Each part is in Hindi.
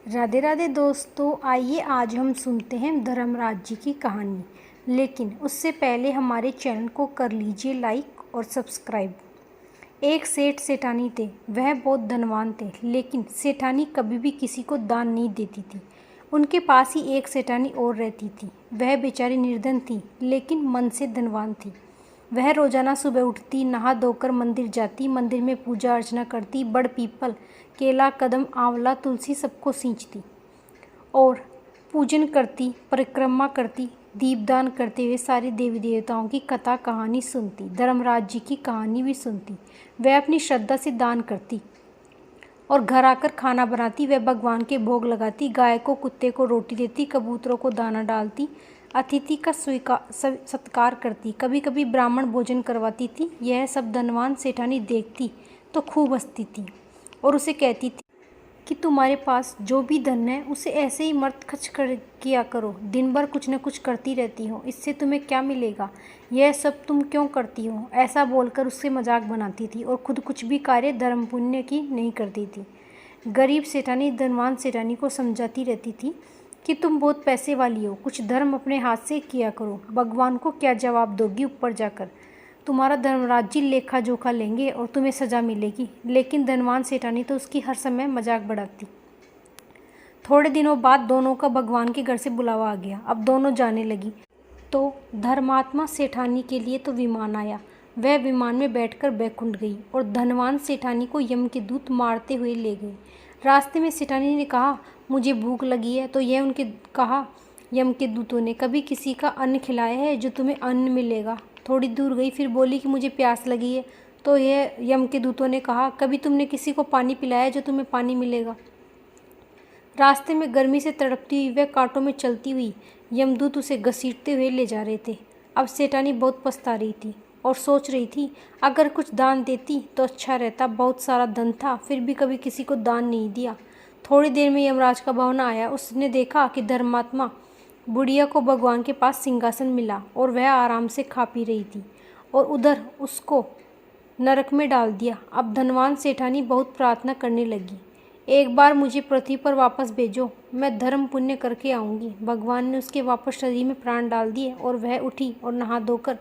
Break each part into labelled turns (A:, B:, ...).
A: राधे राधे दोस्तों, आइए आज हम सुनते हैं धर्मराज जी की कहानी। लेकिन उससे पहले हमारे चैनल को कर लीजिए लाइक और सब्सक्राइब। एक सेठ सेठानी थे। वह बहुत धनवान थे, लेकिन सेठानी कभी भी किसी को दान नहीं देती थी। उनके पास ही एक सेठानी और रहती थी। वह बेचारी निर्धन थी, लेकिन मन से धनवान थी। वह रोजाना सुबह उठती, नहा धोकर मंदिर जाती, मंदिर में पूजा अर्चना करती, बड़ पीपल, केला, कदम, आंवला, तुलसी सबको सींचती और पूजन करती, परिक्रमा करती, दीपदान करते हुए सारी देवी देवताओं की कथा कहानी सुनती, धर्मराज जी की कहानी भी सुनती। वह अपनी श्रद्धा से दान करती और घर आकर खाना बनाती। वह भगवान के भोग लगाती, गाय को कुत्ते को रोटी देती, कबूतरों को दाना डालती, अतिथि का सत्कार करती, कभी कभी ब्राह्मण भोजन करवाती थी। यह सब धनवान सेठानी देखती तो खूब हंसती थी और उसे कहती थी कि तुम्हारे पास जो भी धन है उसे ऐसे ही मत खर्च किया करो। दिन भर कुछ न कुछ करती रहती हो, इससे तुम्हें क्या मिलेगा? यह सब तुम क्यों करती हो? ऐसा बोलकर उससे मजाक बनाती थी और खुद कुछ भी कार्य धर्म पुण्य की नहीं करती थी। गरीब सेठानी धनवान सेठानी को समझाती रहती थी कि तुम बहुत पैसे वाली हो, कुछ धर्म अपने हाथ से किया करो। भगवान को क्या जवाब दोगी ऊपर जाकर? तुम्हारा धर्मराज जी लेखा जोखा लेंगे और तुम्हें सजा मिलेगी। लेकिन धनवान सेठानी तो उसकी हर समय मजाक बढ़ाती। थोड़े दिनों बाद दोनों का भगवान के घर से बुलावा आ गया। अब दोनों जाने लगी तो धर्मात्मा सेठानी के लिए तो विमान आया। वह विमान में बैठकर बैकुंठ गई और धनवान सेठानी को यम के दूत मारते हुए ले गए। रास्ते में सेठानी ने कहा, मुझे भूख लगी है। तो यह उनके कहा, यम के दूतों ने, कभी किसी का अन्न खिलाया है जो तुम्हें अन्न मिलेगा? थोड़ी दूर गई, फिर बोली कि मुझे प्यास लगी है। तो यह यम के दूतों ने कहा, कभी तुमने किसी को पानी पिलाया है जो तुम्हें पानी मिलेगा? रास्ते में गर्मी से तड़पती हुई वह कांटों में चलती हुई यमदूत उसे घसीटते हुए ले जा रहे थे। अब सेठानी बहुत पछता रही थी और सोच रही थी, अगर कुछ दान देती तो अच्छा रहता। बहुत सारा धन था, फिर भी कभी किसी को दान नहीं दिया। थोड़ी देर में यमराज का भावना आया। उसने देखा कि धर्मात्मा बुढ़िया को भगवान के पास सिंहासन मिला और वह आराम से खा पी रही थी और उधर उसको नरक में डाल दिया। अब धनवान सेठानी बहुत प्रार्थना करने लगी, एक बार मुझे पृथ्वी पर वापस भेजो, मैं धर्म पुण्य करके आऊँगी। भगवान ने उसके वापस शरीर में प्राण डाल दिए और वह उठी और नहा धोकर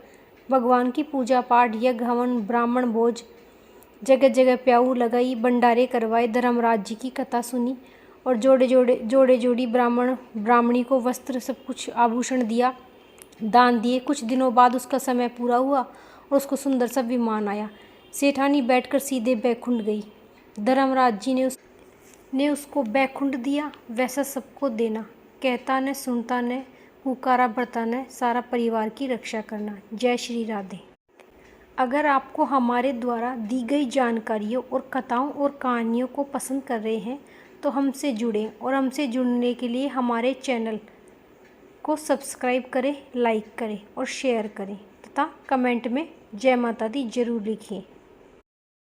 A: भगवान की पूजा पाठ, यज्ञ हवन, ब्राह्मण भोज, जगह जगह प्याऊ लगाई, भंडारे करवाए, धर्मराज जी की कथा सुनी और जोड़े जोड़ी ब्राह्मण ब्राह्मणी को वस्त्र, सब कुछ आभूषण दिया, दान दिए। कुछ दिनों बाद उसका समय पूरा हुआ और उसको सुंदर सा विमान आया। सेठानी बैठकर सीधे बैकुंठ गई। धर्मराज जी ने उसको बैकुंठ दिया, वैसा सबको देना। कहता न सुनता न, पुकारा भरता न, सारा परिवार की रक्षा करना। जय श्री राधे। अगर आपको हमारे द्वारा दी गई जानकारियों और कथाओं और कहानियों को पसंद कर रहे हैं तो हमसे जुड़ें और हमसे जुड़ने के लिए हमारे चैनल को सब्सक्राइब करें, लाइक करें और शेयर करें तथा कमेंट में जय माता दी जरूर लिखिए।